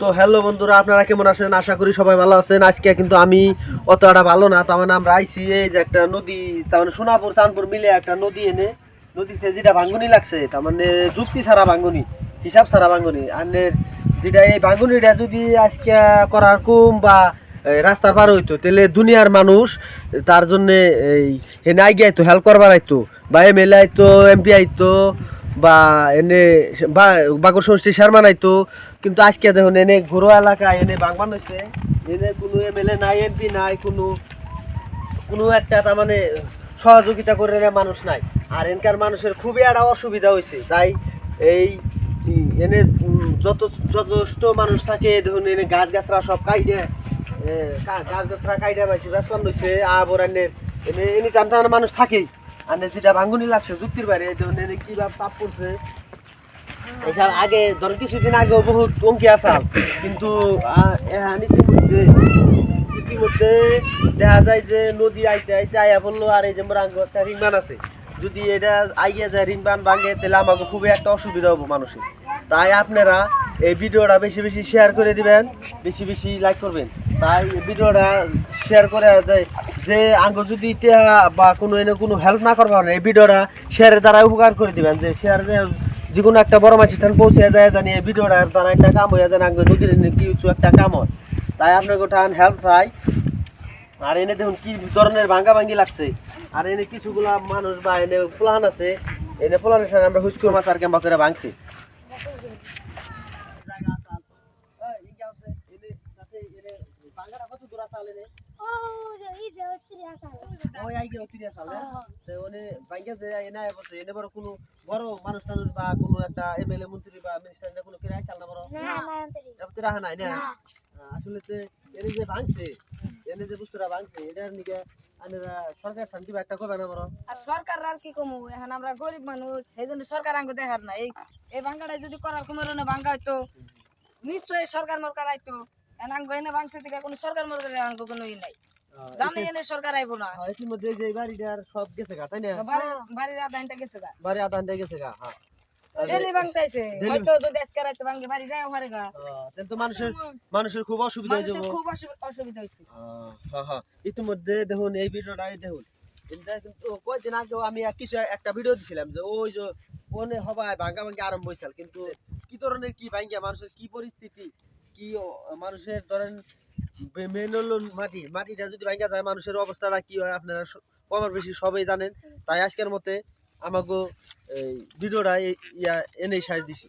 তো হ্যালো বন্ধুরা, আপনারা কেমন আছেন? আশা করি সবাই ভালো আছেন। আজকে কিন্তু আমি অতটা ভালো না, তার মানে আমরা আইছি এই যে একটা নদী, তার মানে সোনাপুর চাঁদপুর মিলে একটা নদী এনে নদীতে যেটা ভাঙ্গনি লাগছে, তার মানে যুক্তি ছাড়া ভাঙ্গনি, হিসাব ছাড়া ভাঙ্গনি আনের যেটা, এই ভাঙ্গনিটা যদি আজকে করার কম বা রাস্তার পার হইতো তাহলে দুনিয়ার মানুষ তার জন্য এই হেনে আইগে আইতো, হেল্প করবার আইতো, বা এমএলএ আইতো, এমপি আইতো, বা এনে বা বাগর সমষ্টি চেয়ারম্যান আইতো। কিন্তু আজকে দেখুন এনে ঘরোয়া এলাকায় এনে বাংবান হয়েছে, এনে কোনো এমএলএ নাই, এমপি নাই, কোনো কোনো একটা তার মানে সহযোগিতা করে মানুষ নাই। আর এনকার মানুষের খুবই একটা অসুবিধা হয়েছে। তাই এই এনে যত যথেষ্ট মানুষ থাকে দেখুন এনে গাছ গাছরা সব কাইডে, গাছ গাছরা কাইডে পাইছে ব্যস্তান হয়েছে। আবার এনে এনে এনে টান মানুষ থাকেই, আর যেটা ভাঙ্গুনি লাগছে যুক্তির বাইরে দেখুন এনে কীভাবে তাপ পড়ছে। এসব আগে ধর কিছুদিন আগেও বহুত অঙ্কি আসাল, কিন্তু ইতিমধ্যে দেখা যায় যে নদী আইতে আইতে আয়া পড়লো। আর এই যে মোরাঙ্গ একটা রিংবান আছে, যদি এটা আইয়া যায় রিংবান ভাঙে তাহলে আমাকে খুবই একটা অসুবিধা হবো মানুষের। তাই আপনারা এই ভিডিওটা বেশি বেশি শেয়ার করে দিবেন, বেশি বেশি লাইক করবেন। তাই এই ভিডিওটা শেয়ার করে যায় যে আঙ্গ যদি এটা বা কোনো এনে কোনো হেল্প না করবার না, এই ভিডিওটা শেয়ারের দ্বারা উপকার করে দিবেন, যে শেয়ার যে কোনো একটা বড় মাছ স্থান পৌঁছে যায় জানি এই ভিডিওটা তারা একটা কাম হয়ে যায়, আঙ্গ নদীর কিছু একটা কাম হয়। তাই আপনাকে ওঠান হেল্প চাই। আর এনে দেখুন কি ধরনের ভাঙ্গা ভাঙ্গি লাগছে। আর এনে কিছুগুলা মানুষ বা এনে ফুলান আছে, এনে ফুলানের সাথে আমরা হুচকুর মাছ আর কেমবা করে ভাঙছি। বড় মানুষ টানুষ বা কোনো একটা এমএলএ মন্ত্রী বা মিনিস্টার কোনো কিরাই চাল না বড় রাখা নাই না। আসলে এনে যে ভাঙছে, এনে যে বস্তুটা ভাঙছে এটার নিকে আনেরা সরকার শান্তি বা একটা করবে না বড়। আর সরকার আর কি কমু, এখন আমরা গরিব মানুষ, সেই জন্য সরকার আঙ্গ দেখার না। এই ভাঙ্গাটা যদি করার কুমেরনে ভাঙ্গা হইতো নিশ্চয়ই সরকার মরকার আইতো। এখন আঙ্গ এনে ভাঙছে দিকে কোনো সরকার মরকার আঙ্গ কোনো ই নাই, জানে এনে সরকার আইবো না। এর মধ্যে যে বাড়িটার সব গেছে গা, তাই না? বাড়ির আদানটা গেছে গা, বাড়ি আদান দিয়ে গেছে গা। হ্যাঁ, ডেলি ভাঙতাইছে, হয়তো যদি আজকে রাতে ভাঙে বাড়ি যায় পারে গা। তো মানুষের খুব অসুবিধা হয়ে যাবে। খুব অসুবিধা হইছে। হ্যাঁ হ্যাঁ, ইতিমধ্যে দেখুন এই ভিডিওটা দেখুন, এটা কিন্তু কয়েকদিন আগেও আমি কিছু একটা ভিডিও দিছিলাম যে ওই যে ওনে হবায় ভাঙ্গা ভাঙ্গি আরম্ভ হয়েছিল, কিন্তু কি ধরনের কি ভাঙ্গা মানুষের কি পরিস্থিতি, কি মানুষের ধরেন মেন হলো মাটিটা যদি ভাঙ্গা যায় মানুষের অবস্থাটা কি হয় আপনারা কমার বেশি সবাই জানেন। তাই আজকের মতে আমাকে এই ভিডিওটা এনেই সাজ দিছি।